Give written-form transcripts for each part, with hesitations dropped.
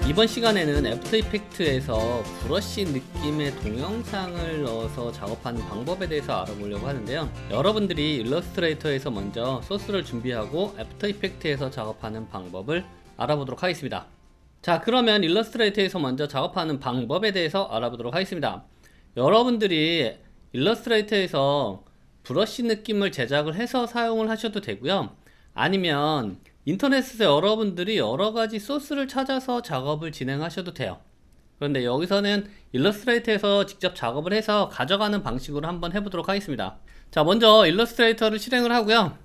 이번 시간에는 애프터 이펙트에서 브러쉬 느낌의 동영상을 넣어서 작업하는 방법에 대해서 알아보려고 하는데요. 여러분들이 일러스트레이터에서 먼저 소스를 준비하고 애프터 이펙트에서 작업하는 방법을 알아보도록 하겠습니다. 자, 그러면 일러스트레이터에서 먼저 작업하는 방법에 대해서 알아보도록 하겠습니다. 여러분들이 일러스트레이터에서 브러쉬 느낌을 제작을 해서 사용을 하셔도 되고요. 아니면 인터넷에서 여러분들이 여러가지 소스를 찾아서 작업을 진행하셔도 돼요. 그런데 여기서는 일러스트레이터에서 직접 작업을 해서 가져가는 방식으로 한번 해보도록 하겠습니다. 자, 먼저 일러스트레이터를 실행을 하고요.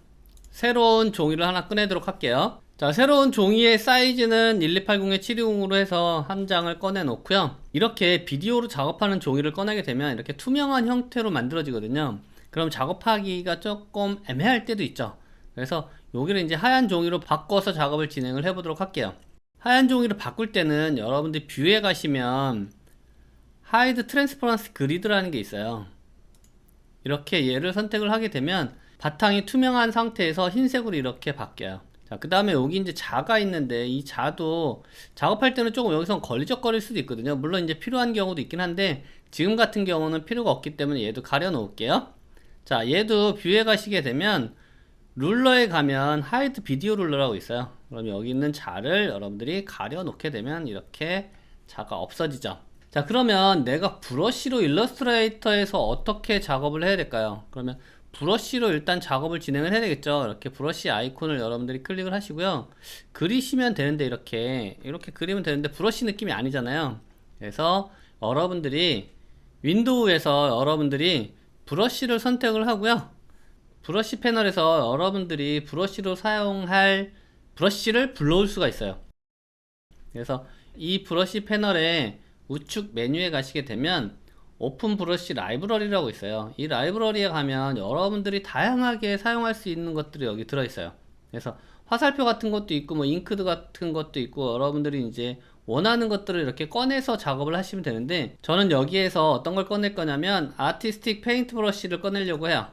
새로운 종이를 하나 꺼내도록 할게요. 자, 새로운 종이의 사이즈는 1280720으로 해서 한 장을 꺼내 놓고요. 이렇게 비디오로 작업하는 종이를 꺼내게 되면 이렇게 투명한 형태로 만들어지거든요. 그럼 작업하기가 조금 애매할 때도 있죠. 그래서 여기를 이제 하얀 종이로 바꿔서 작업을 진행을 해 보도록 할게요. 하얀 종이를 바꿀 때는 여러분들 뷰에 가시면 하이드 트랜스퍼런스 그리드라는 게 있어요. 이렇게 얘를 선택을 하게 되면 바탕이 투명한 상태에서 흰색으로 이렇게 바뀌어요. 자, 그 다음에 여기 이제 자가 있는데 이 자도 작업할 때는 조금 여기서 걸리적거릴 수도 있거든요. 물론 이제 필요한 경우도 있긴 한데 지금 같은 경우는 필요가 없기 때문에 얘도 가려 놓을게요. 자, 얘도 뷰에 가시게 되면 룰러에 가면 하이드 비디오 룰러라고 있어요. 그럼 여기 있는 자를 여러분들이 가려 놓게 되면 이렇게 자가 없어지죠. 자, 그러면 내가 브러쉬로 일러스트레이터에서 어떻게 작업을 해야 될까요? 그러면 브러쉬로 일단 작업을 진행을 해야 되겠죠. 이렇게 브러쉬 아이콘을 여러분들이 클릭을 하시고요. 그리시면 되는데 이렇게 그리면 되는데 브러쉬 느낌이 아니잖아요. 그래서 여러분들이 윈도우에서 여러분들이 브러쉬를 선택을 하고요. 브러쉬 패널에서 여러분들이 브러쉬로 사용할 브러쉬를 불러올 수가 있어요. 그래서 이 브러쉬 패널의 우측 메뉴에 가시게 되면 오픈 브러쉬 라이브러리라고 있어요. 이 라이브러리에 가면 여러분들이 다양하게 사용할 수 있는 것들이 여기 들어있어요. 그래서 화살표 같은 것도 있고 뭐 잉크드 같은 것도 있고 여러분들이 이제 원하는 것들을 이렇게 꺼내서 작업을 하시면 되는데 저는 여기에서 어떤 걸 꺼낼 거냐면 아티스틱 페인트 브러쉬를 꺼내려고 해요.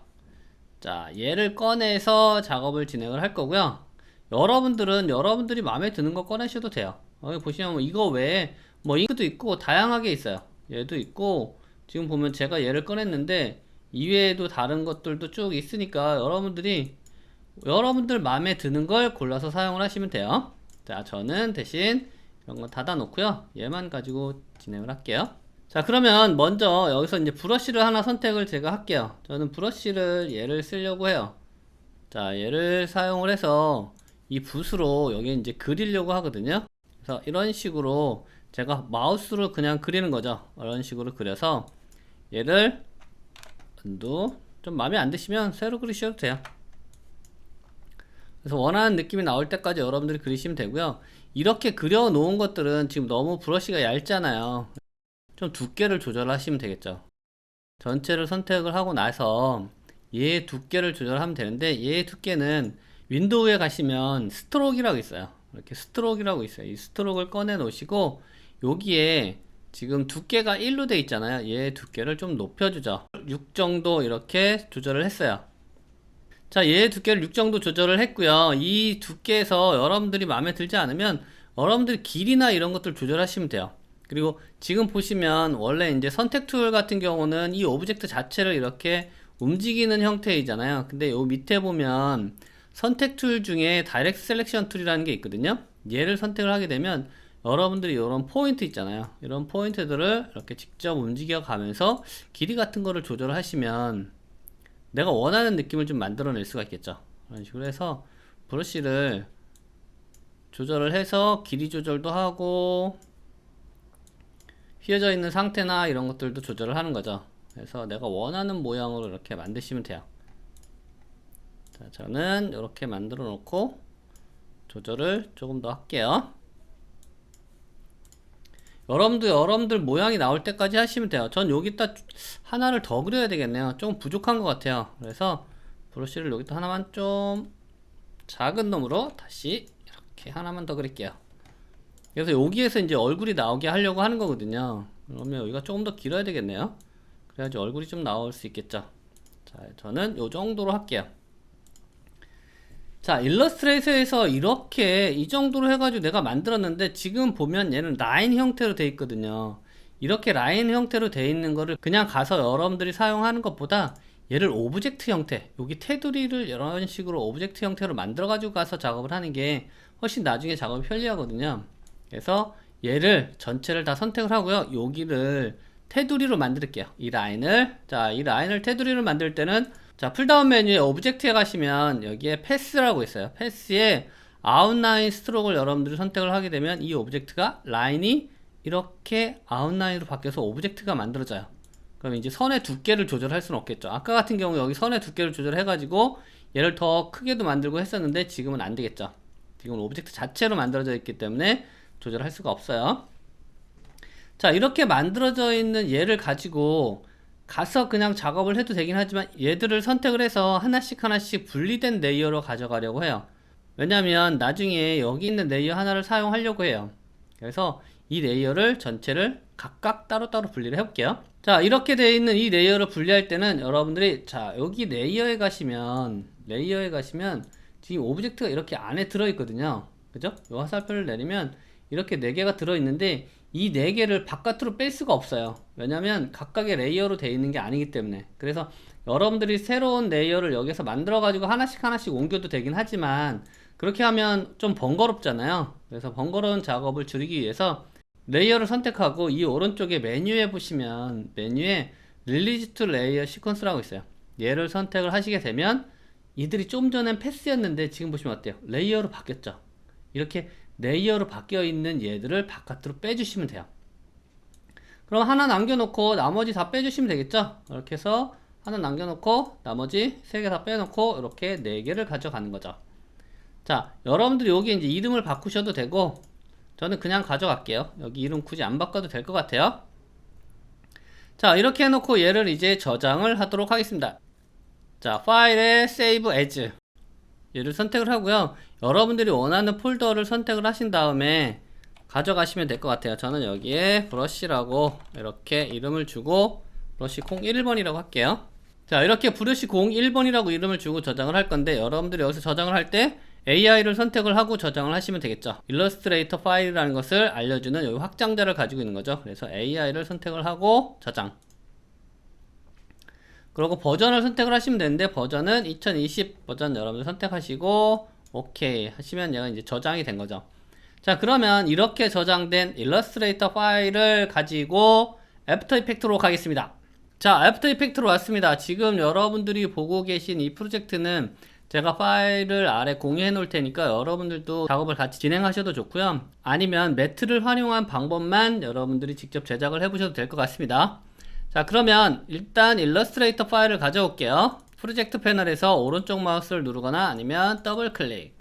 자, 얘를 꺼내서 작업을 진행을 할 거고요. 여러분들은 여러분들이 마음에 드는 거 꺼내셔도 돼요. 여기 보시면 뭐 이거 외에 뭐 잉크도 있고 다양하게 있어요. 얘도 있고 지금 보면 제가 얘를 꺼냈는데 이외에도 다른 것들도 쭉 있으니까 여러분들 마음에 드는 걸 골라서 사용을 하시면 돼요. 자, 저는 대신 이런 거 닫아 놓고요. 얘만 가지고 진행을 할게요. 자, 그러면 먼저 여기서 이제 브러쉬를 하나 선택을 제가 할게요. 저는 브러쉬를 얘를 쓰려고 해요. 자, 얘를 사용을 해서 이 붓으로 여기 이제 그리려고 하거든요. 그래서 이런 식으로 제가 마우스로 그냥 그리는 거죠. 이런 식으로 그려서 얘를 좀 마음에 안 드시면 새로 그리셔도 돼요. 그래서 원하는 느낌이 나올 때까지 여러분들이 그리시면 되고요. 이렇게 그려 놓은 것들은 지금 너무 브러쉬가 얇잖아요. 좀 두께를 조절하시면 되겠죠. 전체를 선택을 하고 나서 얘의 두께를 조절하면 되는데 얘의 두께는 윈도우에 가시면 스트로크라고 있어요. 이렇게 스트로크라고 있어요. 이 스트로크를 꺼내 놓으시고 여기에 지금 두께가 1로 돼 있잖아요. 얘의 두께를 좀 높여주죠. 6 정도 이렇게 조절을 했어요. 자, 얘의 두께를 6 정도 조절을 했고요. 이 두께에서 여러분들이 마음에 들지 않으면 여러분들이 길이나 이런 것들 조절하시면 돼요. 그리고 지금 보시면 원래 이제 선택 툴 같은 경우는 이 오브젝트 자체를 이렇게 움직이는 형태이잖아요. 근데 요 밑에 보면 선택 툴 중에 다이렉트 셀렉션 툴이라는 게 있거든요. 얘를 선택을 하게 되면 여러분들이 이런 포인트 있잖아요. 이런 포인트들을 이렇게 직접 움직여 가면서 길이 같은 거를 조절하시면 내가 원하는 느낌을 좀 만들어낼 수가 있겠죠. 그런 식으로 해서 브러쉬를 조절을 해서 길이 조절도 하고 휘어져 있는 상태나 이런 것들도 조절을 하는 거죠. 그래서 내가 원하는 모양으로 이렇게 만드시면 돼요. 자, 저는 이렇게 만들어 놓고 조절을 조금 더 할게요. 여러분들 모양이 나올 때까지 하시면 돼요. 전 여기다 하나를 더 그려야 되겠네요. 좀 부족한 것 같아요. 그래서 브러쉬를 여기다 하나만 좀 작은 놈으로 다시 이렇게 하나만 더 그릴게요. 그래서 여기에서 이제 얼굴이 나오게 하려고 하는 거거든요. 그러면 여기가 조금 더 길어야 되겠네요. 그래야지 얼굴이 좀 나올 수 있겠죠. 자, 저는 요 정도로 할게요. 자, 일러스트레이터에서 이렇게 이 정도로 해가지고 내가 만들었는데 지금 보면 얘는 라인 형태로 돼 있거든요. 이렇게 라인 형태로 돼 있는 거를 그냥 가서 여러분들이 사용하는 것보다 얘를 오브젝트 형태, 여기 테두리를 이런 식으로 오브젝트 형태로 만들어 가지고 가서 작업을 하는 게 훨씬 나중에 작업이 편리하거든요. 그래서 얘를 전체를 다 선택을 하고요. 여기를 테두리로 만들게요. 이 라인을, 자, 이 라인을 테두리로 만들 때는, 자, 풀다운 메뉴에 오브젝트에 가시면 여기에 패스라고 있어요. 패스에 아웃라인 스트로크를 여러분들이 선택을 하게 되면 이 오브젝트가 라인이 이렇게 아웃라인으로 바뀌어서 오브젝트가 만들어져요. 그럼 이제 선의 두께를 조절할 수는 없겠죠. 아까 같은 경우 여기 선의 두께를 조절해 가지고 얘를 더 크게도 만들고 했었는데 지금은 안 되겠죠. 지금은 오브젝트 자체로 만들어져 있기 때문에 조절할 수가 없어요. 자, 이렇게 만들어져 있는 얘를 가지고 가서 그냥 작업을 해도 되긴 하지만 얘들을 선택을 해서 하나씩 하나씩 분리된 레이어로 가져가려고 해요. 왜냐면 나중에 여기 있는 레이어 하나를 사용하려고 해요. 그래서 이 레이어를 전체를 각각 따로따로 분리를 해볼게요. 자, 이렇게 되어 있는 이 레이어를 분리할 때는 여러분들이, 자, 여기 레이어에 가시면 지금 오브젝트가 이렇게 안에 들어있거든요. 그죠? 이 화살표를 내리면 이렇게 4개가 들어있는데 이 4개를 바깥으로 뺄 수가 없어요. 왜냐면 각각의 레이어로 되어 있는 게 아니기 때문에. 그래서 여러분들이 새로운 레이어를 여기서 만들어 가지고 하나씩 하나씩 옮겨도 되긴 하지만 그렇게 하면 좀 번거롭잖아요. 그래서 번거로운 작업을 줄이기 위해서 레이어를 선택하고 이 오른쪽에 메뉴에 보시면 메뉴에 릴리즈 투 레이어 시퀀스라고 있어요. 얘를 선택을 하시게 되면 이들이 좀 전엔 패스였는데 지금 보시면 어때요? 레이어로 바뀌었죠. 이렇게 레이어로 바뀌어 있는 얘들을 바깥으로 빼주시면 돼요. 그럼 하나 남겨놓고 나머지 다 빼주시면 되겠죠. 이렇게 해서 하나 남겨놓고 나머지 3개 다 빼놓고 이렇게 4개를 가져가는 거죠. 자, 여러분들이 여기 이제 이름을 바꾸셔도 되고 저는 그냥 가져갈게요. 여기 이름 굳이 안 바꿔도 될 것 같아요. 자, 이렇게 해놓고 얘를 이제 저장을 하도록 하겠습니다. 자, 파일에 Save As 얘를 선택을 하고요. 여러분들이 원하는 폴더를 선택을 하신 다음에 가져가시면 될 것 같아요. 저는 여기에 브러쉬라고 이렇게 이름을 주고 브러쉬 01번이라고 할게요. 자, 이렇게 브러쉬 01번이라고 이름을 주고 저장을 할 건데 여러분들이 여기서 저장을 할 때 AI를 선택을 하고 저장을 하시면 되겠죠. 일러스트레이터 파일이라는 것을 알려주는 여기 확장자를 가지고 있는 거죠. 그래서 AI를 선택을 하고 저장. 그리고 버전을 선택을 하시면 되는데 버전은 2020 버전 여러분들 선택하시고 오케이 하시면 얘가 이제 저장이 된 거죠. 자, 그러면 이렇게 저장된 일러스트레이터 파일을 가지고 애프터 이펙트로 가겠습니다. 자, 애프터 이펙트로 왔습니다. 지금 여러분들이 보고 계신 이 프로젝트는 제가 파일을 아래 공유해 놓을 테니까 여러분들도 작업을 같이 진행하셔도 좋고요. 아니면 매트를 활용한 방법만 여러분들이 직접 제작을 해 보셔도 될 것 같습니다. 자, 그러면 일단 일러스트레이터 파일을 가져올게요. 프로젝트 패널에서 오른쪽 마우스를 누르거나 아니면 더블 클릭,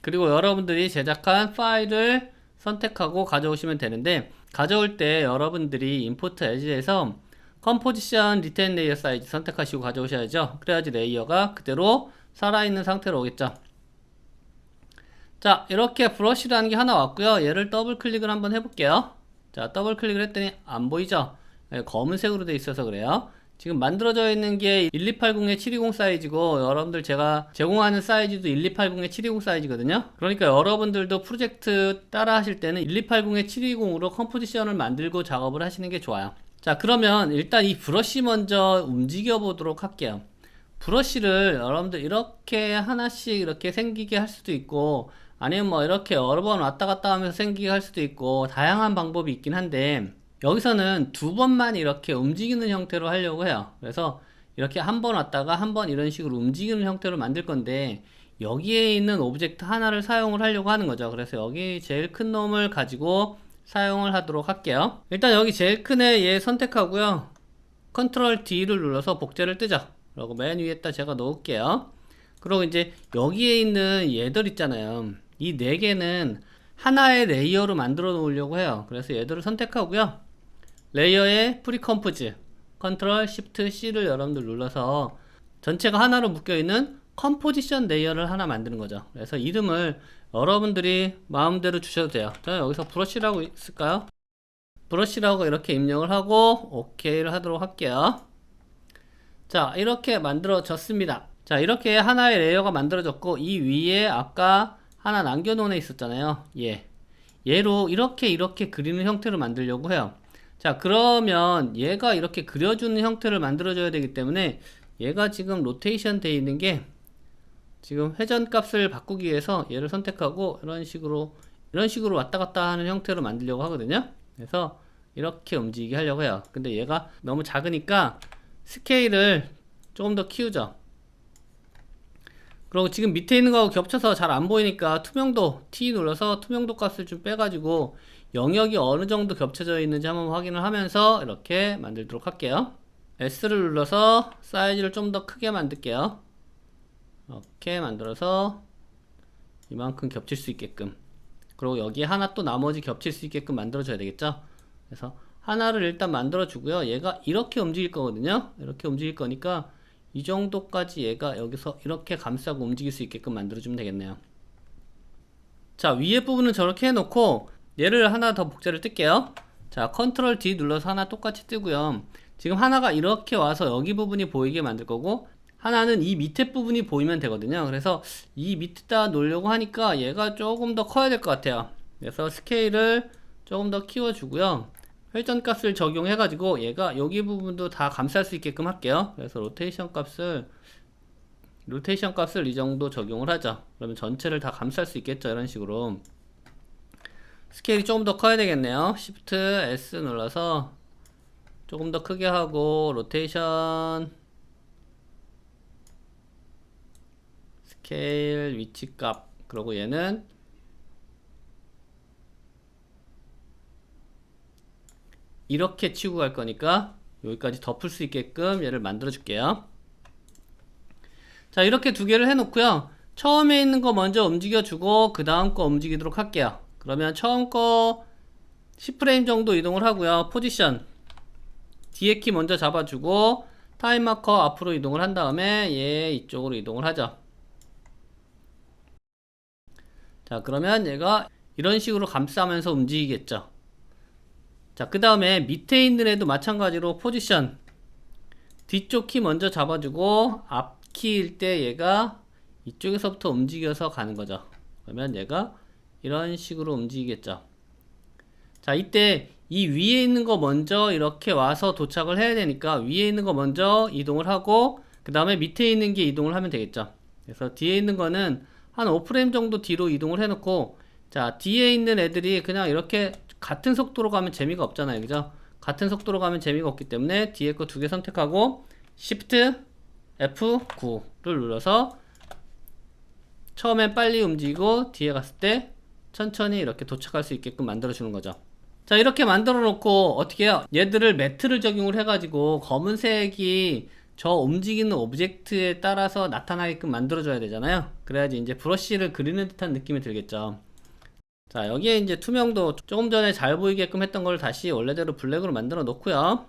그리고 여러분들이 제작한 파일을 선택하고 가져오시면 되는데 가져올 때 여러분들이 임포트 에즈에서 컴포지션 리테인 레이어 사이즈 선택하시고 가져오셔야죠. 그래야지 레이어가 그대로 살아있는 상태로 오겠죠. 자, 이렇게 브러쉬라는 게 하나 왔고요. 얘를 더블 클릭을 한번 해볼게요. 자, 더블 클릭을 했더니 안 보이죠? 검은색으로 돼 있어서 그래요. 지금 만들어져 있는 게 1280의 720 사이즈고 여러분들 제가 제공하는 사이즈도 1280의 720 사이즈거든요. 그러니까 여러분들도 프로젝트 따라 하실 때는 1280의 720으로 컴포지션을 만들고 작업을 하시는 게 좋아요. 자, 그러면 일단 이 브러쉬 먼저 움직여 보도록 할게요. 브러쉬를 여러분들 이렇게 하나씩 이렇게 생기게 할 수도 있고 아니면 뭐 이렇게 여러 번 왔다 갔다 하면서 생기게 할 수도 있고 다양한 방법이 있긴 한데 여기서는 2번만 이렇게 움직이는 형태로 하려고 해요. 그래서 이렇게 한 번 왔다가 한 번 이런 식으로 움직이는 형태로 만들 건데 여기에 있는 오브젝트 하나를 사용을 하려고 하는 거죠. 그래서 여기 제일 큰 놈을 가지고 사용을 하도록 할게요. 일단 여기 제일 큰 애 얘 선택하고요. 컨트롤 D를 눌러서 복제를 뜨죠. 그리고 맨 위에다 제가 놓을게요. 그리고 이제 여기에 있는 얘들 있잖아요. 이 4개는 하나의 레이어로 만들어 놓으려고 해요. 그래서 얘들을 선택하고요. 레이어에 프리컴포즈 컨트롤 시프트 C를 여러분들 눌러서 전체가 하나로 묶여 있는 컴포지션 레이어를 하나 만드는 거죠. 그래서 이름을 여러분들이 마음대로 주셔도 돼요. 저는 여기서 브러쉬라고 있을까요? 브러쉬라고 이렇게 입력을 하고 OK를 하도록 할게요. 자, 이렇게 만들어졌습니다. 자, 이렇게 하나의 레이어가 만들어졌고, 이 위에 아까 하나 남겨놓은 애 있었잖아요. 얘로 이렇게 그리는 형태로 만들려고 해요. 자, 그러면 얘가 이렇게 그려주는 형태를 만들어줘야 되기 때문에 얘가 지금 로테이션 되어 있는 게 지금 회전 값을 바꾸기 위해서 얘를 선택하고 이런 식으로 왔다 갔다 하는 형태로 만들려고 하거든요. 그래서 이렇게 움직이게 하려고 해요. 근데 얘가 너무 작으니까 스케일을 조금 더 키우죠. 그리고 지금 밑에 있는 거하고 겹쳐서 잘 안 보이니까 투명도 T 눌러서 투명도 값을 좀 빼가지고 영역이 어느 정도 겹쳐져 있는지 한번 확인을 하면서 이렇게 만들도록 할게요. S를 눌러서 사이즈를 좀 더 크게 만들게요. 이렇게 만들어서 이만큼 겹칠 수 있게끔, 그리고 여기에 하나 또 나머지 겹칠 수 있게끔 만들어 줘야 되겠죠. 그래서 하나를 일단 만들어 주고요. 얘가 이렇게 움직일 거거든요. 이렇게 움직일 거니까 이 정도까지 얘가 여기서 이렇게 감싸고 움직일 수 있게끔 만들어 주면 되겠네요. 자, 위에 부분은 저렇게 해놓고 얘를 하나 더 복제를 뜰게요. 자, 컨트롤 D 눌러서 하나 똑같이 뜨고요. 지금 하나가 이렇게 와서 여기 부분이 보이게 만들 거고, 하나는 이 밑에 부분이 보이면 되거든요. 그래서 이 밑에다 놓으려고 하니까 얘가 조금 더 커야 될 것 같아요. 그래서 스케일을 조금 더 키워주고요. 회전 값을 적용해 가지고 얘가 여기 부분도 다 감쌀 수 있게끔 할게요. 그래서 로테이션 값을 이 정도 적용을 하죠. 그러면 전체를 다 감쌀 수 있겠죠. 이런 식으로 스케일이 조금 더 커야 되겠네요. Shift S 눌러서 조금 더 크게 하고, 로테이션 스케일 위치값, 그리고 얘는 이렇게 치고 갈 거니까 여기까지 덮을 수 있게끔 얘를 만들어 줄게요. 자, 이렇게 두 개를 해 놓고요. 처음에 있는 거 먼저 움직여 주고 그 다음 거 움직이도록 할게요. 그러면 처음 거 10프레임 정도 이동을 하고요. 포지션 뒤에 키 먼저 잡아주고 타임 마커 앞으로 이동을 한 다음에 얘 이쪽으로 이동을 하죠. 자, 그러면 얘가 이런 식으로 감싸면서 움직이겠죠. 자, 그 다음에 밑에 있는 애도 마찬가지로 포지션 뒤쪽 키 먼저 잡아주고 앞 키일 때 얘가 이쪽에서부터 움직여서 가는 거죠. 그러면 얘가 이런 식으로 움직이겠죠. 자, 이때 이 위에 있는 거 먼저 이렇게 와서 도착을 해야 되니까 위에 있는 거 먼저 이동을 하고 그 다음에 밑에 있는 게 이동을 하면 되겠죠. 그래서 뒤에 있는 거는 한 5프레임 정도 뒤로 이동을 해놓고, 자, 뒤에 있는 애들이 그냥 이렇게 같은 속도로 가면 재미가 없잖아요. 그죠? 같은 속도로 가면 재미가 없기 때문에 뒤에 거 두 개 선택하고 Shift F9를 눌러서 처음엔 빨리 움직이고 뒤에 갔을 때 천천히 이렇게 도착할 수 있게끔 만들어 주는 거죠. 자, 이렇게 만들어 놓고 어떻게 해요? 얘들을 매트를 적용을 해 가지고 검은색이 저 움직이는 오브젝트에 따라서 나타나게끔 만들어 줘야 되잖아요. 그래야지 이제 브러쉬를 그리는 듯한 느낌이 들겠죠. 자, 여기에 이제 투명도 조금 전에 잘 보이게끔 했던 걸 다시 원래대로 블랙으로 만들어 놓고요.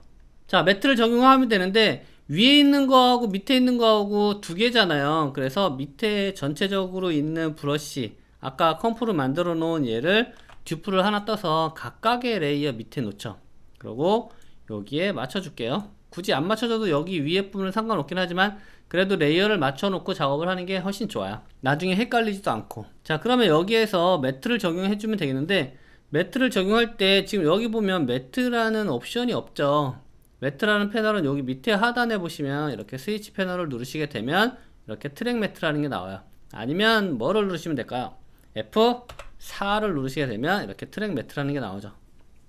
자, 매트를 적용하면 되는데 위에 있는 거하고 밑에 있는 거하고 두 개잖아요. 그래서 밑에 전체적으로 있는 브러쉬, 아까 컴프로 만들어 놓은 얘를 듀프를 하나 떠서 각각의 레이어 밑에 놓죠. 그리고 여기에 맞춰 줄게요. 굳이 안 맞춰줘도 여기 위에 부분은 상관없긴 하지만 그래도 레이어를 맞춰 놓고 작업을 하는 게 훨씬 좋아요. 나중에 헷갈리지도 않고. 자, 그러면 여기에서 매트를 적용해 주면 되겠는데, 매트를 적용할 때 지금 여기 보면 매트라는 옵션이 없죠. 매트라는 패널은 여기 밑에 하단에 보시면 이렇게 스위치 패널을 누르시게 되면 이렇게 트랙 매트라는 게 나와요. 아니면 뭐를 누르시면 될까요? F4를 누르시게 되면 이렇게 트랙 매트라는 게 나오죠.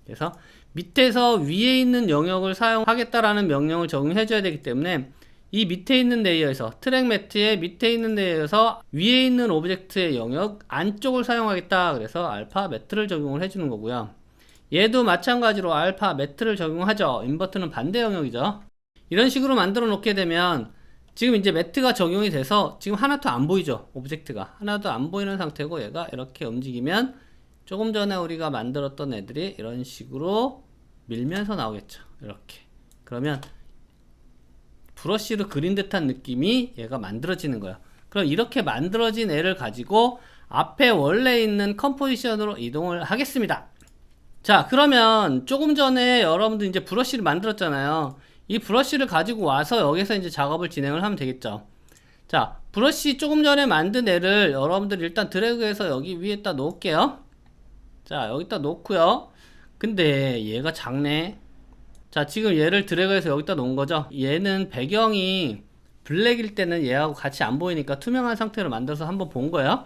그래서 밑에서 위에 있는 영역을 사용하겠다라는 명령을 적용해 줘야 되기 때문에 이 밑에 있는 레이어에서 트랙 매트의 밑에 있는 레이어에서 위에 있는 오브젝트의 영역 안쪽을 사용하겠다. 그래서 알파 매트를 적용을 해주는 거고요. 얘도 마찬가지로 알파 매트를 적용하죠. 인버트는 반대 영역이죠. 이런 식으로 만들어 놓게 되면 지금 이제 매트가 적용이 돼서 지금 하나도 안 보이죠. 오브젝트가 하나도 안 보이는 상태고 얘가 이렇게 움직이면 조금 전에 우리가 만들었던 애들이 이런 식으로 밀면서 나오겠죠. 이렇게. 그러면 브러쉬로 그린 듯한 느낌이 얘가 만들어지는 거예요. 그럼 이렇게 만들어진 애를 가지고 앞에 원래 있는 컴포지션으로 이동을 하겠습니다. 자, 그러면 조금 전에 여러분들 이제 브러쉬를 만들었잖아요. 이 브러쉬를 가지고 와서 여기서 이제 작업을 진행을 하면 되겠죠. 자, 브러쉬 조금 전에 만든 애를 여러분들 일단 드래그해서 여기 위에다 놓을게요. 자, 여기다 놓고요. 근데 얘가 작네. 자, 지금 얘를 드래그해서 여기다 놓은 거죠. 얘는 배경이 블랙일 때는 얘하고 같이 안 보이니까 투명한 상태로 만들어서 한번 본 거예요.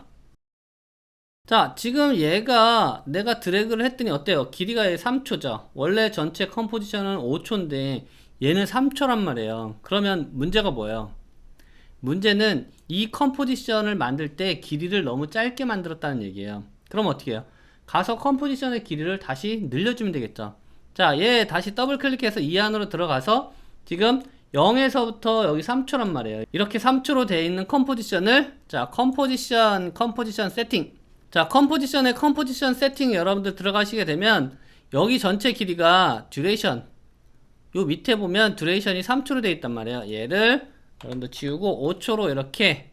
자, 지금 얘가 내가 드래그를 했더니 어때요? 길이가 3초죠. 원래 전체 컴포지션은 5초인데 얘는 3초란 말이에요. 그러면 문제가 뭐예요? 문제는 이 컴포지션을 만들 때 길이를 너무 짧게 만들었다는 얘기예요. 그럼 어떻게 해요? 가서 컴포지션의 길이를 다시 늘려주면 되겠죠. 자, 얘 다시 더블 클릭해서 이 안으로 들어가서 지금 0에서부터 여기 3초란 말이에요. 이렇게 3초로 되어 있는 컴포지션을, 자, 컴포지션 세팅. 자, 컴포지션 세팅 여러분들 들어가시게 되면 여기 전체 길이가 듀레이션, 요 밑에 보면 듀레이션이 3초로 되어 있단 말이에요. 얘를 여러분들 지우고 5초로 이렇게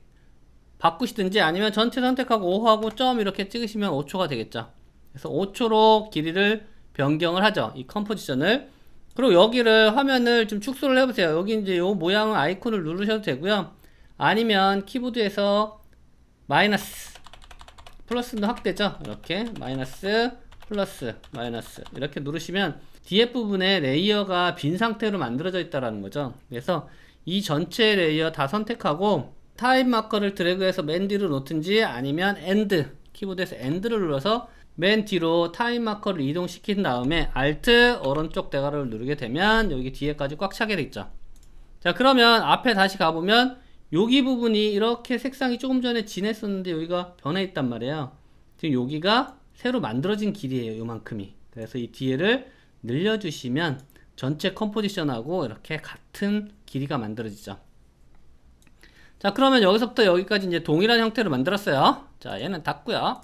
바꾸시든지 아니면 전체 선택하고 5하고 점 이렇게 찍으시면 5초가 되겠죠. 그래서 5초로 길이를 변경을 하죠. 이 컴포지션을. 그리고 여기를 화면을 좀 축소를 해보세요. 여기 이제 요 모양은 아이콘을 누르셔도 되고요. 아니면 키보드에서 마이너스, 플러스는 확대죠. 이렇게 마이너스, 플러스, 마이너스 이렇게 누르시면 뒤에 부분에 레이어가 빈 상태로 만들어져 있다라는 거죠. 그래서 이 전체 레이어 다 선택하고 타임 마커를 드래그해서 맨 뒤로 놓든지 아니면 엔드, 키보드에서 엔드를 눌러서 맨 뒤로 타임 마커를 이동시킨 다음에 Alt 오른쪽 대괄호를 누르게 되면 여기 뒤에까지 꽉 차게 되죠. 자, 그러면 앞에 다시 가보면 여기 부분이 이렇게 색상이 조금 전에 진했었는데 여기가 변해 있단 말이에요. 지금 여기가 새로 만들어진 길이에요. 요만큼이. 그래서 이 뒤에를 늘려주시면 전체 컴포지션하고 이렇게 같은 길이가 만들어지죠. 자, 그러면 여기서부터 여기까지 이제 동일한 형태로 만들었어요. 자, 얘는 닫고요.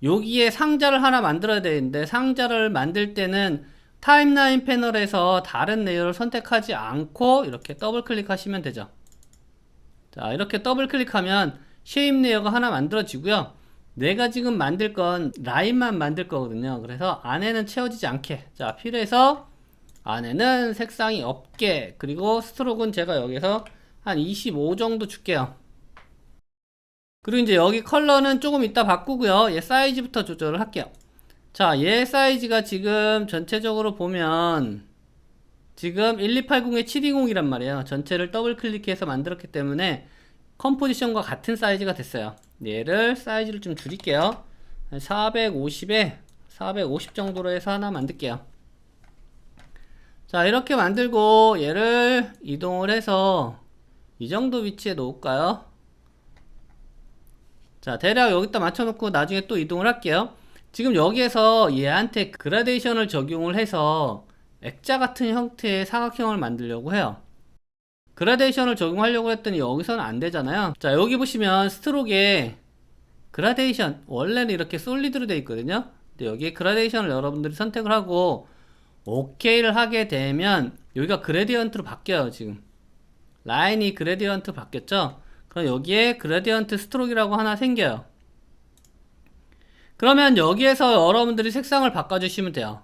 여기에 상자를 하나 만들어야 되는데 상자를 만들 때는 타임라인 패널에서 다른 레이어를 선택하지 않고 이렇게 더블 클릭하시면 되죠. 자, 이렇게 더블 클릭하면 쉐입 레이어가 하나 만들어지고요. 내가 지금 만들 건 라인만 만들 거거든요. 그래서 안에는 채워지지 않게, 자, 필요해서 안에는 색상이 없게, 그리고 스트로크는 제가 여기서 한 25 정도 줄게요. 그리고 이제 여기 컬러는 조금 이따 바꾸고요. 얘 사이즈부터 조절을 할게요. 자, 얘 사이즈가 지금 전체적으로 보면 지금 1280에 720이란 말이에요. 전체를 더블 클릭해서 만들었기 때문에 컴포지션과 같은 사이즈가 됐어요. 얘를 사이즈를 좀 줄일게요. 450에 450 정도로 해서 하나 만들게요. 자, 이렇게 만들고 얘를 이동을 해서 이 정도 위치에 놓을까요? 자, 대략 여기다 맞춰놓고 나중에 또 이동을 할게요. 지금 여기에서 얘한테 그라데이션을 적용을 해서 액자 같은 형태의 사각형을 만들려고 해요. 그라데이션을 적용하려고 했더니 여기서는 안 되잖아요. 자, 여기 보시면 스트로크에 그라데이션, 원래는 이렇게 솔리드로 되어 있거든요. 근데 여기에 그라데이션을 여러분들이 선택을 하고 OK를 하게 되면 여기가 그레디언트로 바뀌어요. 지금 라인이 그레디언트 바뀌었죠. 그럼 여기에 그레디언트 스트로크라고 하나 생겨요. 그러면 여기에서 여러분들이 색상을 바꿔주시면 돼요.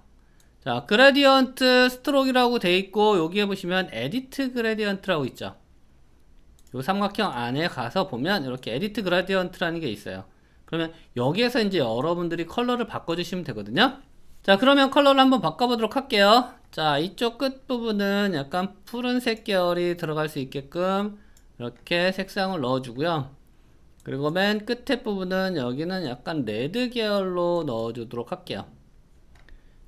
자, 그레디언트 스트로크라고 돼 있고 여기에 보시면 에디트 그레디언트라고 있죠. 요 삼각형 안에 가서 보면 이렇게 에디트 그레디언트라는 게 있어요. 그러면 여기에서 이제 여러분들이 컬러를 바꿔주시면 되거든요. 자, 그러면 컬러를 한번 바꿔보도록 할게요. 자, 이쪽 끝부분은 약간 푸른색 계열이 들어갈 수 있게끔 이렇게 색상을 넣어주고요. 그리고 맨 끝에 부분은 여기는 약간 레드 계열로 넣어주도록 할게요.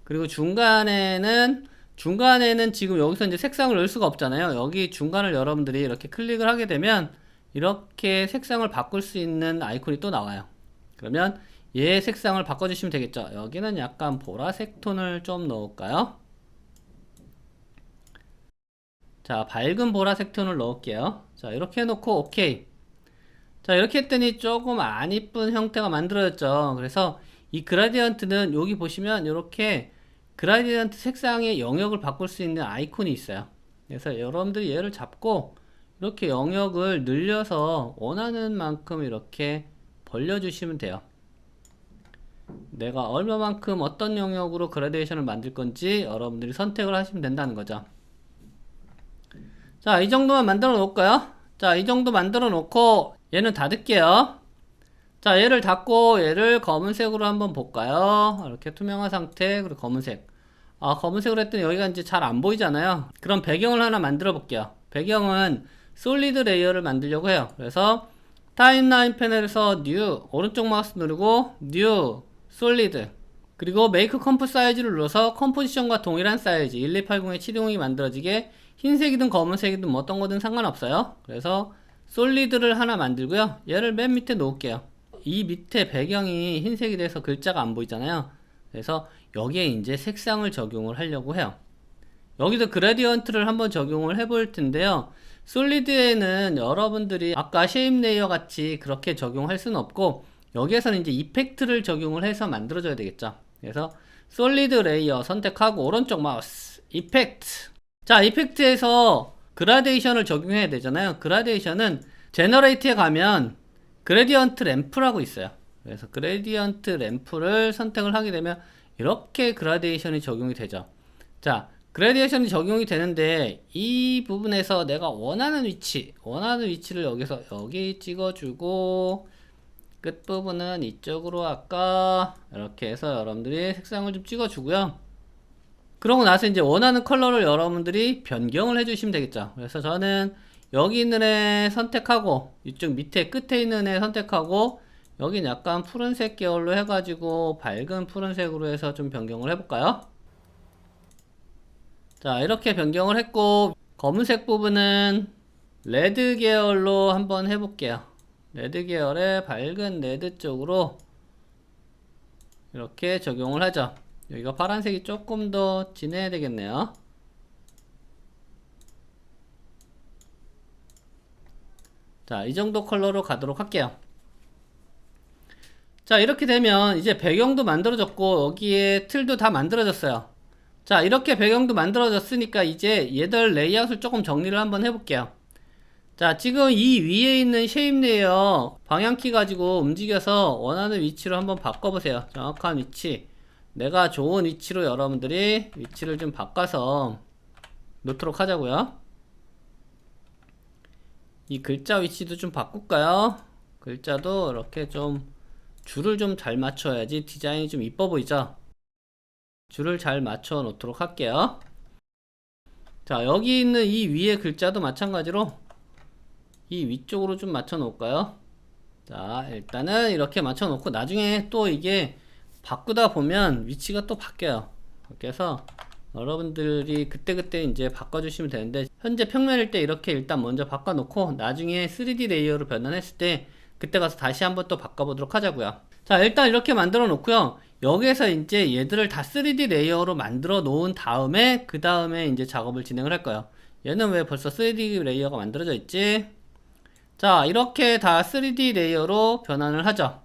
그리고 중간에는 지금 여기서 이제 색상을 넣을 수가 없잖아요. 여기 중간을 여러분들이 이렇게 클릭을 하게 되면 이렇게 색상을 바꿀 수 있는 아이콘이 또 나와요. 그러면 얘 색상을 바꿔주시면 되겠죠. 여기는 약간 보라색 톤을 좀 넣을까요? 자, 밝은 보라색 톤을 넣을게요. 자, 이렇게 해놓고 OK. 자, 이렇게 했더니 조금 안 이쁜 형태가 만들어졌죠. 그래서 이 그라디언트는 여기 보시면 이렇게 그라디언트 색상의 영역을 바꿀 수 있는 아이콘이 있어요. 그래서 여러분들이 얘를 잡고 이렇게 영역을 늘려서 원하는 만큼 이렇게 벌려주시면 돼요. 내가 얼마만큼 어떤 영역으로 그라데이션을 만들 건지 여러분들이 선택을 하시면 된다는 거죠. 자, 이 정도만 만들어 놓을까요? 자, 자, 이 정도 만들어 놓고 얘는 닫을게요. 자, 얘를 닫고 얘를 검은색으로 한번 볼까요? 이렇게 투명한 상태, 그리고 검은색. 검은색으로 했더니 여기가 이제 잘 안 보이잖아요. 그럼 배경을 하나 만들어 볼게요. 배경은 솔리드 레이어를 만들려고 해요. 그래서 타임라인 패널에서 뉴, 오른쪽 마우스 누르고 뉴, 솔리드. 그리고 메이크 컴프 사이즈를 눌러서 컴포지션과 동일한 사이즈 1280에 720이 만들어지게 흰색이든 검은색이든 뭐 어떤 거든 상관없어요. 그래서 솔리드를 하나 만들고요. 얘를 맨 밑에 놓을게요. 이 밑에 배경이 흰색이 돼서 글자가 안 보이잖아요. 그래서 여기에 이제 색상을 적용을 하려고 해요. 여기도 그레디언트를 한번 적용을 해볼 텐데요. 솔리드에는 여러분들이 아까 쉐입 레이어 같이 그렇게 적용할 수는 없고, 여기에서는 이제 이펙트를 적용을 해서 만들어줘야 되겠죠. 그래서 솔리드 레이어 선택하고 오른쪽 마우스 이펙트. 자, 이펙트에서 그라데이션을 적용해야 되잖아요. 그라데이션은 제너레이트에 가면 그레디언트 램프라고 있어요. 그래서 그레디언트 램프를 선택을 하게 되면 이렇게 그라데이션이 적용이 되죠. 자, 그라데이션이 적용이 되는데 이 부분에서 내가 원하는 위치를 여기서 여기 찍어주고, 끝부분은 이쪽으로 아까 이렇게 해서 여러분들이 색상을 좀 찍어주고요. 그러고 나서 이제 원하는 컬러를 여러분들이 변경을 해주시면 되겠죠. 그래서 저는 여기 있는 애 선택하고 이쪽 밑에 끝에 있는 애 선택하고, 여긴 약간 푸른색 계열로 해가지고 밝은 푸른색으로 해서 좀 변경을 해볼까요? 자, 이렇게 변경을 했고, 검은색 부분은 레드 계열로 한번 해볼게요. 레드 계열의 밝은 레드 쪽으로 이렇게 적용을 하죠. 여기가 파란색이 조금 더 진해야 되겠네요. 자, 이 정도 컬러로 가도록 할게요. 자, 이렇게 되면 이제 배경도 만들어졌고 여기에 틀도 다 만들어졌어요. 자, 이렇게 배경도 만들어졌으니까 이제 얘들 레이아웃을 조금 정리를 한번 해볼게요. 자, 지금 이 위에 있는 쉐입 레이어 방향키 가지고 움직여서 원하는 위치로 한번 바꿔보세요. 정확한 위치, 내가 좋은 위치로 여러분들이 위치를 좀 바꿔서 놓도록 하자고요. 이 글자 위치도 좀 바꿀까요? 글자도 이렇게 좀 줄을 좀 잘 맞춰야지 디자인이 좀 이뻐 보이죠? 줄을 잘 맞춰 놓도록 할게요. 자, 여기 있는 이 위에 글자도 마찬가지로 이 위쪽으로 좀 맞춰 놓을까요? 자, 일단은 이렇게 맞춰 놓고 나중에 또 이게 바꾸다 보면 위치가 또 바뀌어요. 그래서 여러분들이 그때그때 이제 바꿔주시면 되는데, 현재 평면일 때 이렇게 일단 먼저 바꿔 놓고 나중에 3D 레이어로 변환했을 때 그때 가서 다시 한번 또 바꿔보도록 하자고요. 자, 일단 이렇게 만들어 놓고요. 여기에서 이제 얘들을 다 3D 레이어로 만들어 놓은 다음에 그 다음에 이제 작업을 진행을 할 거예요. 얘는 왜 벌써 3D 레이어가 만들어져 있지? 자, 이렇게 다 3D 레이어로 변환을 하죠.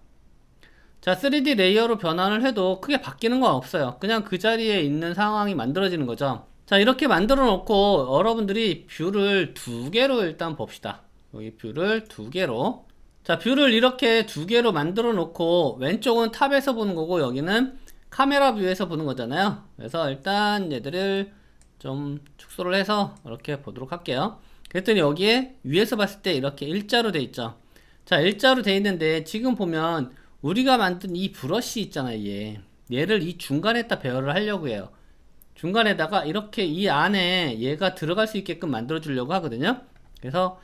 자, 3D 레이어로 변환을 해도 크게 바뀌는 건 없어요. 그냥 그 자리에 있는 상황이 만들어지는 거죠. 자, 이렇게 만들어 놓고 여러분들이 뷰를 두 개로 일단 봅시다. 여기 뷰를 두 개로. 자, 뷰를 이렇게 두 개로 만들어 놓고 왼쪽은 탑에서 보는 거고 여기는 카메라 뷰에서 보는 거잖아요. 그래서 일단 얘들을 좀 축소를 해서 이렇게 보도록 할게요. 그랬더니 여기에 위에서 봤을 때 이렇게 일자로 돼 있죠. 자, 일자로 돼 있는데 지금 보면 우리가 만든 이 브러쉬 있잖아요. 얘를 이 중간에다 배열을 하려고 해요. 중간에다가 이렇게 이 안에 얘가 들어갈 수 있게끔 만들어 주려고 하거든요. 그래서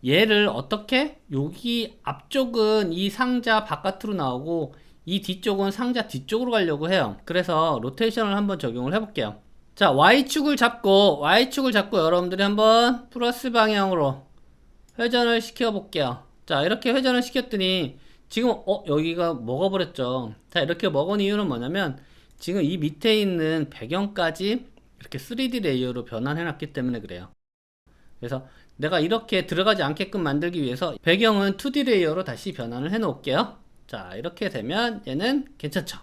얘를 어떻게, 여기 앞쪽은 이 상자 바깥으로 나오고 이 뒤쪽은 상자 뒤쪽으로 가려고 해요. 그래서 로테이션을 한번 적용을 해볼게요. 자, Y축을 잡고 여러분들이 한번 플러스 방향으로 회전을 시켜 볼게요. 자, 이렇게 회전을 시켰더니 지금 여기가 먹어버렸죠. 자, 이렇게 먹은 이유는 뭐냐면 지금 이 밑에 있는 배경까지 이렇게 3D 레이어로 변환해 놨기 때문에 그래요. 그래서 내가 이렇게 들어가지 않게끔 만들기 위해서 배경은 2D 레이어로 다시 변환을 해 놓을게요. 자, 이렇게 되면 얘는 괜찮죠.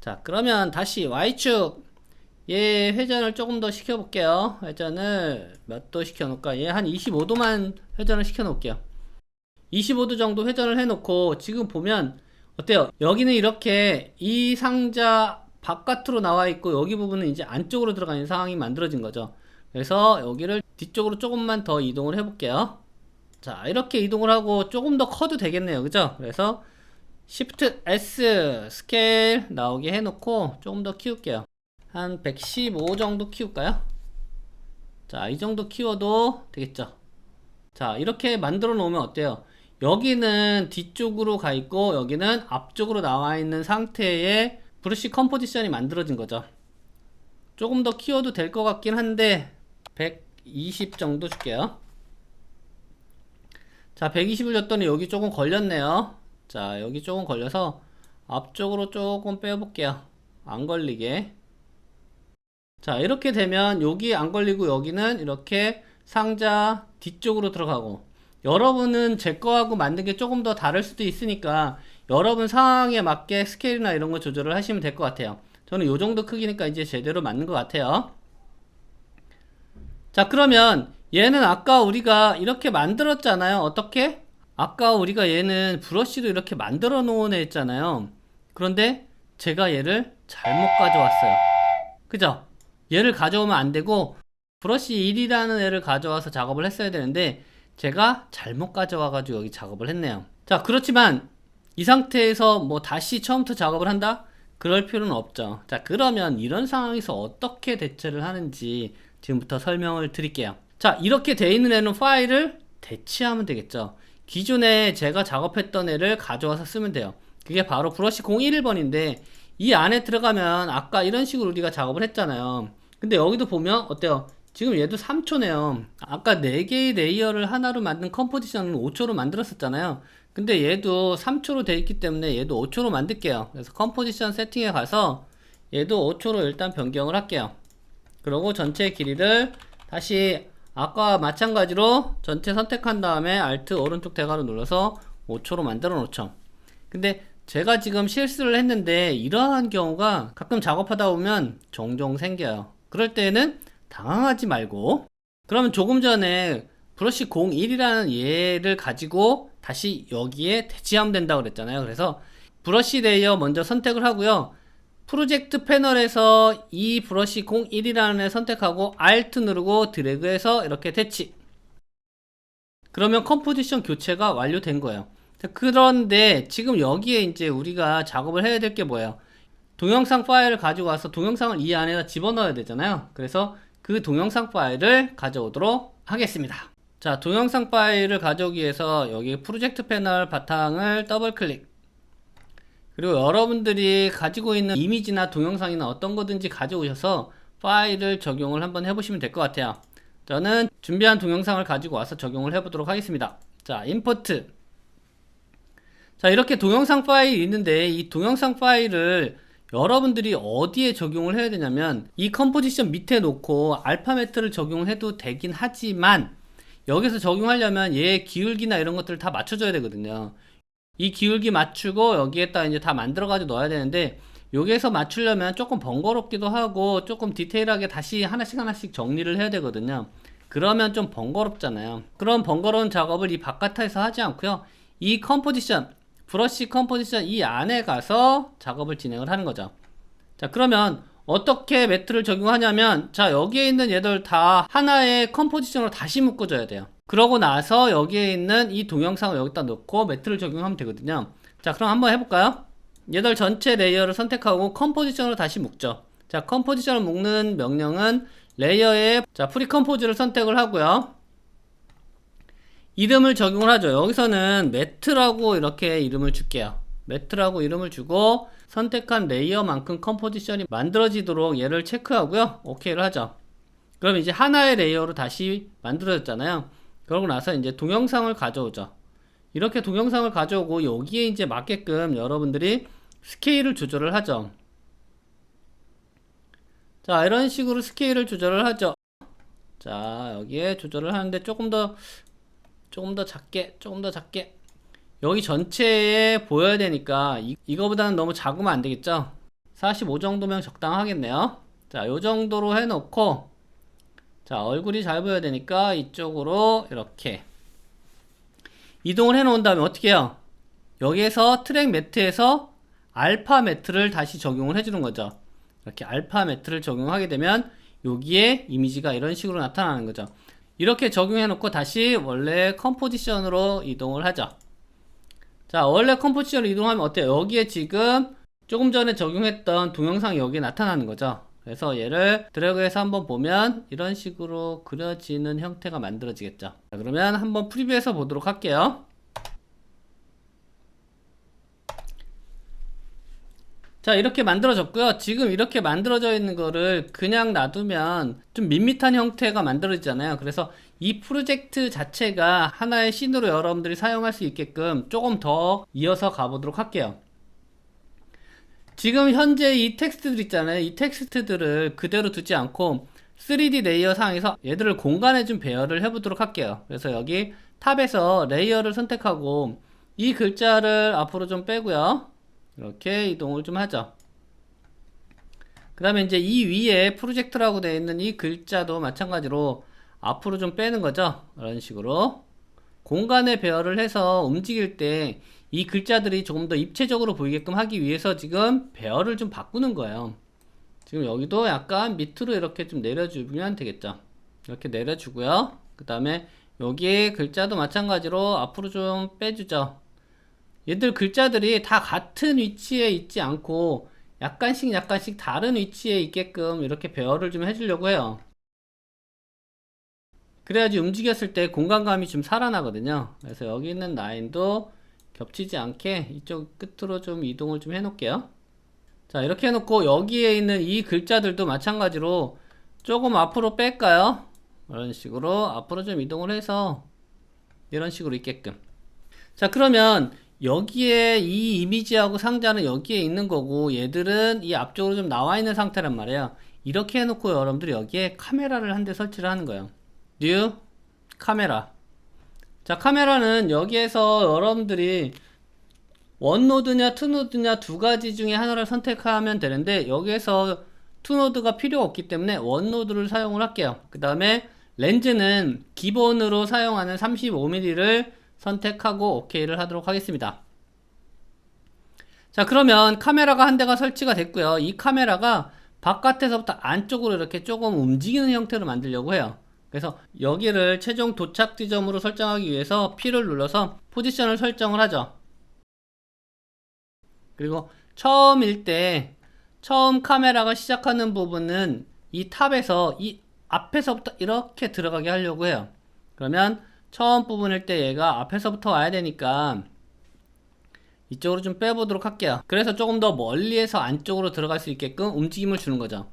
자, 그러면 다시 Y축 얘 회전을 조금 더 시켜 볼게요. 회전을 몇 도 시켜 놓을까? 얘 한 25도만 회전을 시켜 놓을게요. 25도 정도 회전을 해 놓고 지금 보면 어때요? 여기는 이렇게 이 상자 바깥으로 나와 있고 여기 부분은 이제 안쪽으로 들어가 있는 상황이 만들어진 거죠. 그래서 여기를 뒤쪽으로 조금만 더 이동을 해 볼게요. 자, 이렇게 이동을 하고 조금 더 커도 되겠네요. 그죠? 그래서 Shift S 스케일 나오게 해놓고 조금 더 키울게요. 한 115 정도 키울까요? 자, 이 정도 키워도 되겠죠. 자, 이렇게 만들어 놓으면 어때요? 여기는 뒤쪽으로 가 있고 여기는 앞쪽으로 나와 있는 상태의 브러쉬 컴포지션이 만들어진 거죠. 조금 더 키워도 될 것 같긴 한데 120 정도 줄게요. 자, 120을 줬더니 여기 조금 걸렸네요. 자, 여기 조금 걸려서 앞쪽으로 조금 빼볼게요. 안 걸리게. 자, 이렇게 되면 여기 안 걸리고 여기는 이렇게 상자 뒤쪽으로 들어가고, 여러분은 제 거하고 만든 게 조금 더 다를 수도 있으니까 여러분 상황에 맞게 스케일이나 이런 거 조절을 하시면 될 것 같아요. 저는 요 정도 크기니까 이제 제대로 맞는 것 같아요. 자, 그러면 얘는 아까 우리가 이렇게 만들었잖아요. 어떻게? 아까 우리가 얘는 브러쉬로 이렇게 만들어 놓은 애 있잖아요. 그런데 제가 얘를 잘못 가져왔어요. 그죠? 얘를 가져오면 안 되고 브러쉬 1이라는 애를 가져와서 작업을 했어야 되는데 제가 잘못 가져와 가지고 여기 작업을 했네요. 자, 그렇지만 이 상태에서 뭐 다시 처음부터 작업을 한다? 그럴 필요는 없죠. 자, 그러면 이런 상황에서 어떻게 대처를 하는지 지금부터 설명을 드릴게요. 자, 이렇게 돼 있는 애는 파일을 대치하면 되겠죠. 기존에 제가 작업했던 애를 가져와서 쓰면 돼요. 그게 바로 브러쉬 011번인데 이 안에 들어가면 아까 이런 식으로 우리가 작업을 했잖아요. 근데 여기도 보면 어때요? 지금 얘도 3초네요. 아까 4개의 레이어를 하나로 만든 컴포지션은 5초로 만들었었잖아요. 근데 얘도 3초로 돼 있기 때문에 얘도 5초로 만들게요. 그래서 컴포지션 세팅에 가서 얘도 5초로 일단 변경을 할게요. 그리고 전체 길이를 다시 아까 마찬가지로 전체 선택한 다음에 Alt 오른쪽 대괄호 눌러서 5초로 만들어 놓죠. 근데 제가 지금 실수를 했는데 이러한 경우가 가끔 작업하다 보면 종종 생겨요. 그럴 때는 당황하지 말고, 그러면 조금 전에 브러쉬 01이라는 얘를 가지고 다시 여기에 대치하면 된다고 그랬잖아요. 그래서 브러쉬 레이어 먼저 선택을 하고요. 프로젝트 패널에서 이 브러쉬 01이라는 애 선택하고 Alt 누르고 드래그해서 이렇게 대치. 그러면 컴포지션 교체가 완료된 거예요. 그런데 지금 여기에 이제 우리가 작업을 해야 될 게 뭐예요? 동영상 파일을 가지고 와서 동영상을 이 안에다 집어넣어야 되잖아요. 그래서 그 동영상 파일을 가져오도록 하겠습니다. 자, 동영상 파일을 가져오기 위해서 여기 프로젝트 패널 바탕을 더블 클릭, 그리고 여러분들이 가지고 있는 이미지나 동영상이나 어떤 거든지 가져오셔서 파일을 적용을 한번 해보시면 될 것 같아요. 저는 준비한 동영상을 가지고 와서 적용을 해보도록 하겠습니다. 자, 임포트. 자, 이렇게 동영상 파일이 있는데 이 동영상 파일을 여러분들이 어디에 적용을 해야 되냐면 이 컴포지션 밑에 놓고 알파메트를 적용을 해도 되긴 하지만 여기서 적용하려면 얘의 기울기나 이런 것들을 다 맞춰줘야 되거든요. 이 기울기 맞추고 여기에다 이제 다 만들어 가지고 넣어야 되는데 여기에서 맞추려면 조금 번거롭기도 하고 조금 디테일하게 다시 하나씩 정리를 해야 되거든요. 그러면 좀 번거롭잖아요. 그런 번거로운 작업을 이 바깥에서 하지 않고요. 이 컴포지션, 브러쉬 컴포지션 이 안에 가서 작업을 진행을 하는 거죠. 자, 그러면 어떻게 매트를 적용하냐면, 자, 여기에 있는 얘들 다 하나의 컴포지션으로 다시 묶어줘야 돼요. 그러고 나서 여기에 있는 이 동영상을 여기다 넣고 매트를 적용하면 되거든요. 자, 그럼 한번 해볼까요? 얘들 전체 레이어를 선택하고 컴포지션으로 다시 묶죠. 자, 컴포지션을 묶는 명령은 레이어에 자, 프리컴포즈를 선택을 하고요. 이름을 적용을 하죠. 여기서는 매트라고 이렇게 이름을 줄게요. 매트라고 이름을 주고 선택한 레이어만큼 컴포지션이 만들어지도록 얘를 체크하고요. 오케이를 하죠. 그럼 이제 하나의 레이어로 다시 만들어졌잖아요. 그러고 나서 이제 동영상을 가져오죠. 이렇게 동영상을 가져오고 여기에 이제 맞게끔 여러분들이 스케일을 조절을 하죠. 자, 이런 식으로 스케일을 조절을 하죠. 자, 여기에 조절을 하는데 조금 더 작게 여기 전체에 보여야 되니까 이거보다는 너무 작으면 안 되겠죠. 45 정도면 적당하겠네요. 자, 요 정도로 해놓고, 자, 얼굴이 잘 보여야 되니까 이쪽으로 이렇게 이동을 해 놓은 다음에 어떻게 해요? 여기에서 트랙 매트에서 알파 매트를 다시 적용을 해 주는 거죠. 이렇게 알파 매트를 적용하게 되면 여기에 이미지가 이런 식으로 나타나는 거죠. 이렇게 적용해 놓고 다시 원래 컴포지션으로 이동을 하죠. 자, 원래 컴포지션으로 이동하면 어때요? 여기에 지금 조금 전에 적용했던 동영상이 여기에 나타나는 거죠. 그래서 얘를 드래그해서 한번 보면 이런 식으로 그려지는 형태가 만들어지겠죠. 자, 그러면 한번 프리뷰해서 보도록 할게요. 자, 이렇게 만들어졌고요. 지금 이렇게 만들어져 있는 거를 그냥 놔두면 좀 밋밋한 형태가 만들어지잖아요. 그래서 이 프로젝트 자체가 하나의 씬으로 여러분들이 사용할 수 있게끔 조금 더 이어서 가보도록 할게요. 지금 현재 이 텍스트들 있잖아요. 이 텍스트들을 그대로 두지 않고 3D 레이어 상에서 얘들을 공간에 좀 배열을 해보도록 할게요. 그래서 여기 탑에서 레이어를 선택하고 이 글자를 앞으로 좀 빼고요. 이렇게 이동을 좀 하죠. 그 다음에 이제 이 위에 프로젝트라고 되어 있는 이 글자도 마찬가지로 앞으로 좀 빼는 거죠. 이런 식으로 공간에 배열을 해서 움직일 때 이 글자들이 조금 더 입체적으로 보이게끔 하기 위해서 지금 배열을 좀 바꾸는 거예요. 지금 여기도 약간 밑으로 이렇게 좀 내려주면 되겠죠. 이렇게 내려주고요. 그 다음에 여기 글자도 마찬가지로 앞으로 좀 빼주죠. 얘들 글자들이 다 같은 위치에 있지 않고 약간씩 다른 위치에 있게끔 이렇게 배열을 좀 해주려고 해요. 그래야지 움직였을 때 공간감이 좀 살아나거든요. 그래서 여기 있는 라인도 겹치지 않게 이쪽 끝으로 좀 이동을 좀 해놓을게요. 자, 이렇게 해놓고 여기에 있는 이 글자들도 마찬가지로 조금 앞으로 뺄까요? 이런 식으로 앞으로 좀 이동을 해서 이런 식으로 있게끔. 자, 그러면 여기에 이 이미지하고 상자는 여기에 있는 거고 얘들은 이 앞쪽으로 좀 나와 있는 상태란 말이에요. 이렇게 해놓고 여러분들이 여기에 카메라를 한 대 설치를 하는 거예요. New 카메라. 자, 카메라는 여기에서 여러분들이 원노드냐 투노드냐 두 가지 중에 하나를 선택하면 되는데 여기에서 투노드가 필요 없기 때문에 원노드를 사용을 할게요. 그 다음에 렌즈는 기본으로 사용하는 35mm를 선택하고 OK를 하도록 하겠습니다. 자, 그러면 카메라가 한 대가 설치가 됐고요. 이 카메라가 바깥에서부터 안쪽으로 이렇게 조금 움직이는 형태로 만들려고 해요. 그래서 여기를 최종 도착 지점으로 설정하기 위해서 P를 눌러서 포지션을 설정을 하죠. 그리고 처음일 때 처음 카메라가 시작하는 부분은 이 탑에서 이 앞에서부터 이렇게 들어가게 하려고 해요. 그러면 처음 부분일 때 얘가 앞에서부터 와야 되니까 이쪽으로 좀 빼보도록 할게요. 그래서 조금 더 멀리에서 안쪽으로 들어갈 수 있게끔 움직임을 주는 거죠.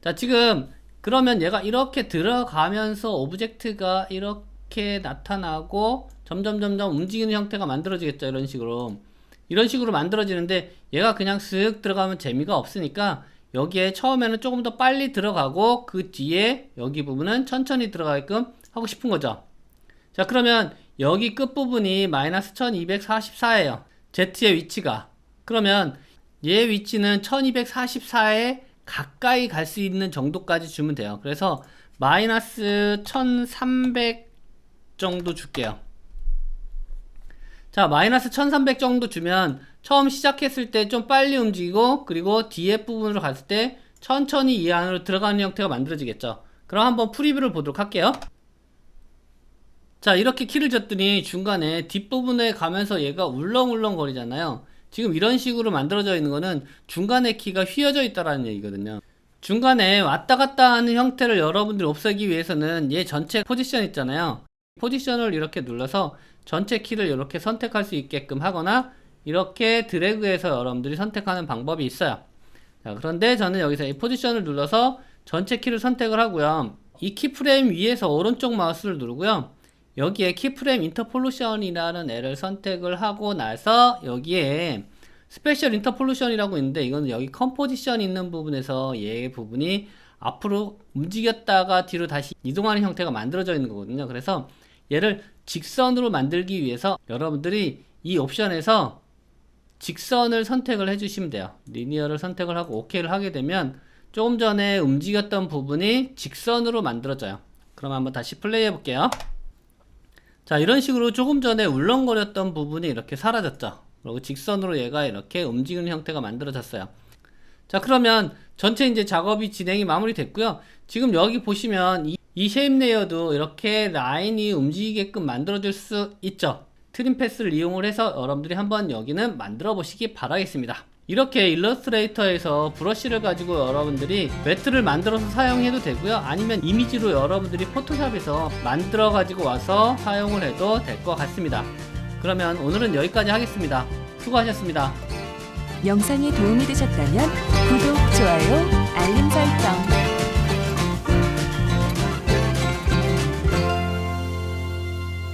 자, 지금 그러면 얘가 이렇게 들어가면서 오브젝트가 이렇게 나타나고 점점 움직이는 형태가 만들어지겠죠. 이런 식으로 만들어지는데 얘가 그냥 쓱 들어가면 재미가 없으니까 여기에 처음에는 조금 더 빨리 들어가고 그 뒤에 여기 부분은 천천히 들어가게끔 하고 싶은 거죠. 자, 그러면 여기 끝부분이 마이너스 1244예요. Z의 위치가. 그러면 얘 위치는 1244에 가까이 갈 수 있는 정도까지 주면 돼요. 그래서 마이너스 1300 정도 줄게요. 자, 마이너스 1300 정도 주면 처음 시작했을 때 좀 빨리 움직이고 그리고 뒤에 부분으로 갔을 때 천천히 이 안으로 들어가는 형태가 만들어지겠죠. 그럼 한번 프리뷰를 보도록 할게요. 자, 이렇게 키를 줬더니 중간에 뒷부분에 가면서 얘가 울렁울렁 거리잖아요. 지금 이런 식으로 만들어져 있는 거는 중간에 키가 휘어져 있다라는 얘기거든요. 중간에 왔다 갔다 하는 형태를 여러분들이 없애기 위해서는 얘 전체 포지션 있잖아요. 포지션을 이렇게 눌러서 전체 키를 이렇게 선택할 수 있게끔 하거나 이렇게 드래그해서 여러분들이 선택하는 방법이 있어요. 자, 그런데 저는 여기서 이 포지션을 눌러서 전체 키를 선택을 하고요. 이 키프레임 위에서 오른쪽 마우스를 누르고요. 여기에 키프레임 인터폴루션이라는 애를 선택을 하고 나서 여기에 스페셜 인터폴루션이라고 있는데 이거는 여기 컴포지션 있는 부분에서 얘 부분이 앞으로 움직였다가 뒤로 다시 이동하는 형태가 만들어져 있는 거거든요. 그래서 얘를 직선으로 만들기 위해서 여러분들이 이 옵션에서 직선을 선택을 해주시면 돼요. 리니어를 선택을 하고 OK를 하게 되면 조금 전에 움직였던 부분이 직선으로 만들어져요. 그럼 한번 다시 플레이 해볼게요. 자, 이런 식으로 조금 전에 울렁거렸던 부분이 이렇게 사라졌죠. 그리고 직선으로 얘가 이렇게 움직이는 형태가 만들어졌어요. 자, 그러면 전체 이제 작업이 진행이 마무리됐고요. 지금 여기 보시면 이 쉐입 레이어도 이렇게 라인이 움직이게끔 만들어줄 수 있죠. 트림 패스를 이용을 해서 여러분들이 한번 여기는 만들어 보시기 바라겠습니다. 이렇게 일러스트레이터에서 브러쉬를 가지고 여러분들이 매트를 만들어서 사용해도 되고요, 아니면 이미지로 여러분들이 포토샵에서 만들어 가지고 와서 사용을 해도 될 것 같습니다. 그러면 오늘은 여기까지 하겠습니다. 수고하셨습니다. 영상이 도움이 되셨다면 구독, 좋아요, 알림 설정